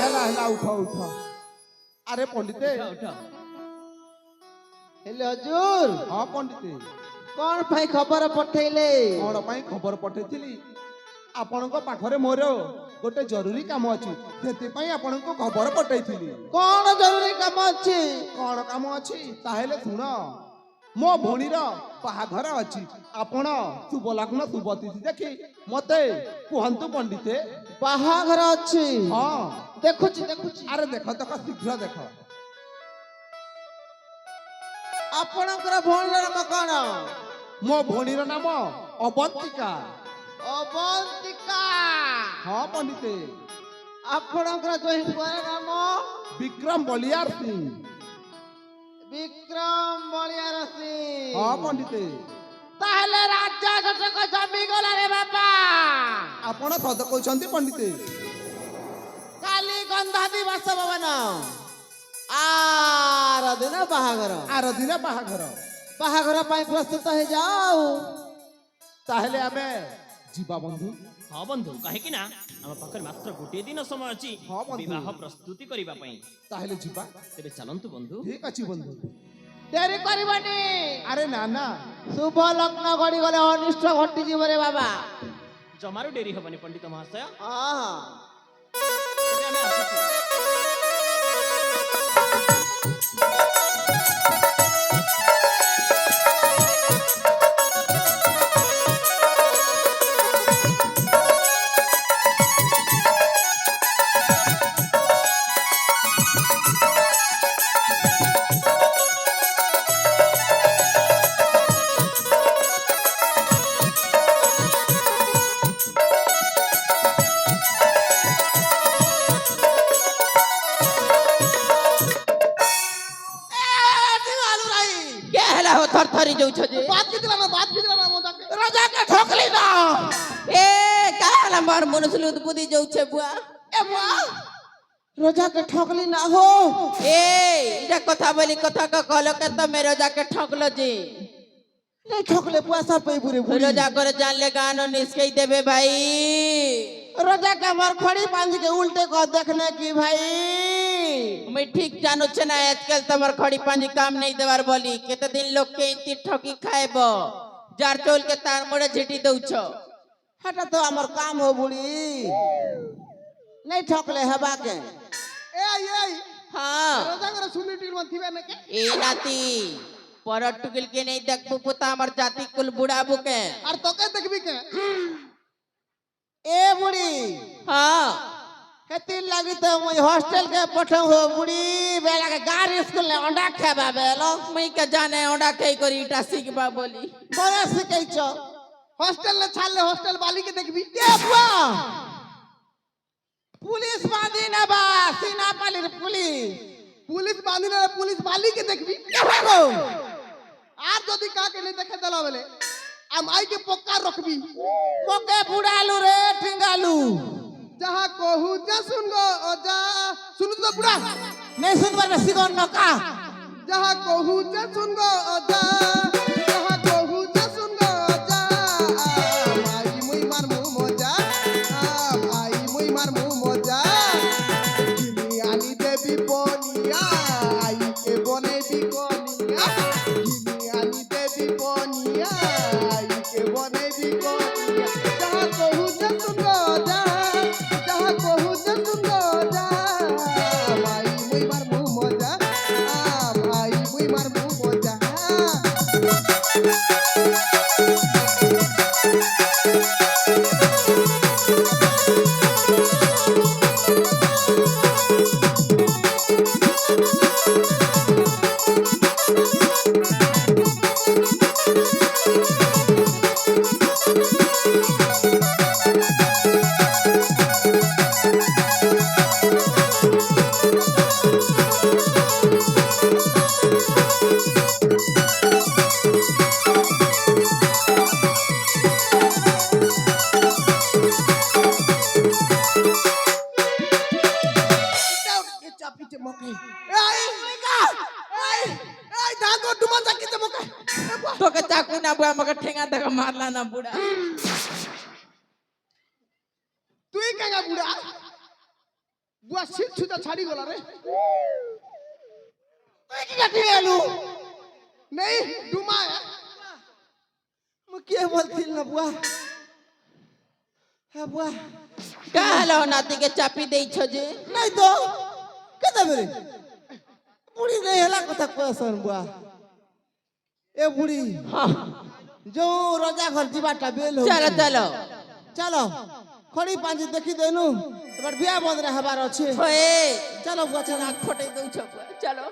ହେଲା ଉଠ ଉଠ। ଆରେ ପଣ୍ଡିତେ ହେଲେ ହଜୁର। ହଁ ପଣ୍ଡିତେ କଣ ପାଇଁ ଖବର ପଠେଇଲେ? କଣ ପାଇଁ ଖବର ପଠେଇଥିଲି? ଆପଣଙ୍କ ପାଖରେ ମୋର ଗୋଟେ ଜରୁରୀ କାମ ଅଛି, ସେଥିପାଇଁ ଆପଣଙ୍କୁ ଖବର ପଠେଇଥିଲି। କଣ ଜରୁରୀ କାମ ଅଛି? କଣ କାମ ଅଛି ତାହେଲେ ଶୁଣ। ମୋ ଭଉଣୀର ବାହାଘର ଅଛି, ଆପଣ ଶୁଭ ଲଗ୍ନ ଶୁଭ ତିଥି ଦେଖି ମତେ କୁହନ୍ତୁ ପଣ୍ଡିତେ। ବାହାଘର ଅଛି? ହଁ ଦେଖୁଛି ଦେଖୁଛି। ଆରେ ଦେଖ ଦେଖ ଶୀଘ୍ର ଦେଖ। ଆପଣଙ୍କର ଭଉଣୀର ନାମ କଣ? ମୋ ଭଉଣୀର ନାମ ଅବନ୍ତିକା। ଅବନ୍ତିକା। ହଁ ପଣ୍ଡିତେ। ଆପଣଙ୍କର ଜ୍ୱାଇଁଙ୍କର ନାମ? ବିକ୍ରମ ବଳିଆର ସିଂ। ବିକ୍ରମ ବଳିଆର ସିଂ। ହଁ ପଣ୍ଡିତେ। ତାହେଲେ ରାଜା ଘଟକ ଜମିଗଲା ରେ ବାପା। ଆପଣ ସତ କହୁଛନ୍ତି ପଣ୍ଡିତେ। କାଲି ଗନ୍ଧା ଦିବସ ଭବନ, ଆର ଦିନ ବାହାଘର। ଆର ଦିନ ବାହାଘର। ବାହାଘର ପାଇଁ ପ୍ରସ୍ତୁତ ହେଇଯାଉ। ତାହେଲେ ଆମେ ଯିବା ବନ୍ଧୁ। ହଁ ବନ୍ଧୁ, କାହିଁକି ନା ଆମ ପାଖରେ ମାତ୍ର ଗୋଟିଏ ଦିନ ସମୟ ଅଛି ହଁ ବନ୍ଧୁ। ବିବାହ ପ୍ରସ୍ତୁତି କରିବା ପାଇଁ। ତାହେଲେ ଯିବା। ତେବେ ଚାଲନ୍ତୁ ବନ୍ଧୁ। ଠିକ ଅଛି ବନ୍ଧୁ। ଡେରି କରିବନି। ଆରେ ନା ନା, ଶୁଭ ଲଗ୍ନ ଗଡ଼ିଗଲେ ଅନିଷ୍ଟ ଘଟିଯିବ ରେ ବାବା। ଜମାରୁ ଡେରି ହବନି ପଣ୍ଡିତ ମହାଶୟ। ହଁ। ତେବେ ଆମେ ଆସୁଛୁ। थरथरी जाऊ छे बात की दिला ना मोटा के। राजा के ठोकली ना ए काला मार मनुष्य बुद्धि जाऊ छे बुआ ए बुआ रोजा के ठोकली ना हो। ए इटा कथा बोली कथा का कहलो के तो मेरे रोजा के ठोकलो जी नहीं ठोकले बुआ सब पे बुरे बुरे। रोजा कर जान ले गानो निस्कई देबे भाई। रोजा के मर खड़ी बांध के उल्टे को देखने की भाई। मैं ठीक जानो छे ना आजकल तमर खड़ी पांजी काम नहीं देवार बोली केते दिन लोग के इंती ठोकी खाएबो जार चोल के तार मोड़े झिटी दउ छो। हटा तो हमर काम हो बुड़ी नहीं ठोकले हबा के। ए हां रोजा के सुनी टीर मन थिबे ने के। ए नाती पर टुकिल के नहीं देखबो पुता हमर जाति कुल बुढ़ाबू के और तो के देखबी के। ए बुड़ी हां हेती लगी तो मुई हॉस्टल के पठौ हो बुड़ी बेला के गार स्कूल ने अंडा खाबा बेलो मैं के जाने ओडा कई करी इटा सीखबा बोली बड़ा सिकै छ। हॉस्टल ने छाले हॉस्टल वाली के देखबी। ए बुआ पुलिस बांधी ना बा सीना पाली पुलिस बांधी ना पुलिस वाली के देखबी। के हो आज जदी का के नहीं देखे दला बेले आ माई के पक्का रखबी। मोके बुड़ालू रे ठिंगालू जहां कहू जा सुन गो ओ जा सुन तो बुढ़ा नहीं सुनबर में सिगोन न का जहां कहू जा सुन गो ओ जा जहां कहू जा सुन गो ओ जा भाई मुई मार मुंह मोजा भाई मुई मार मुंह मोजा किनी आनी देवी बोनिया आई के बने भी कोनिया किनी आनी देवी बोनिया आई के बने भी कोनिया जहां कहू जा सुन गो ओ जा जहां कहू जा सुन गो ओ जा भाई मुई मार मुंह मोजा भाई मुई मार मुंह मोजा। तो के चाकू ना बुआ मगर ठेंगा तक मारला ना बुड़ा तू ही कहेगा बुढ़ा বুয়া শীত ছুতা ছাড়ি গলা রে তুই কি কাটি গেলু নেই ডুমা মু কে বলছিল না বুয়া হ্যাঁ বুয়া কা হলো নাতিকে চাপি দেইছ যে নাই তো কেতে বেরে বুড়ি নেই হেলা কথা কইছন বুয়া এ বুড়ি जो राजा घर जीवाटा बेल हो चलो चलो चलो खड़ी पांजी देखी देनु तोर बियाह बंद रे हबार अछि होए चलो बुआ चलो नाक फटे दउ छ चलो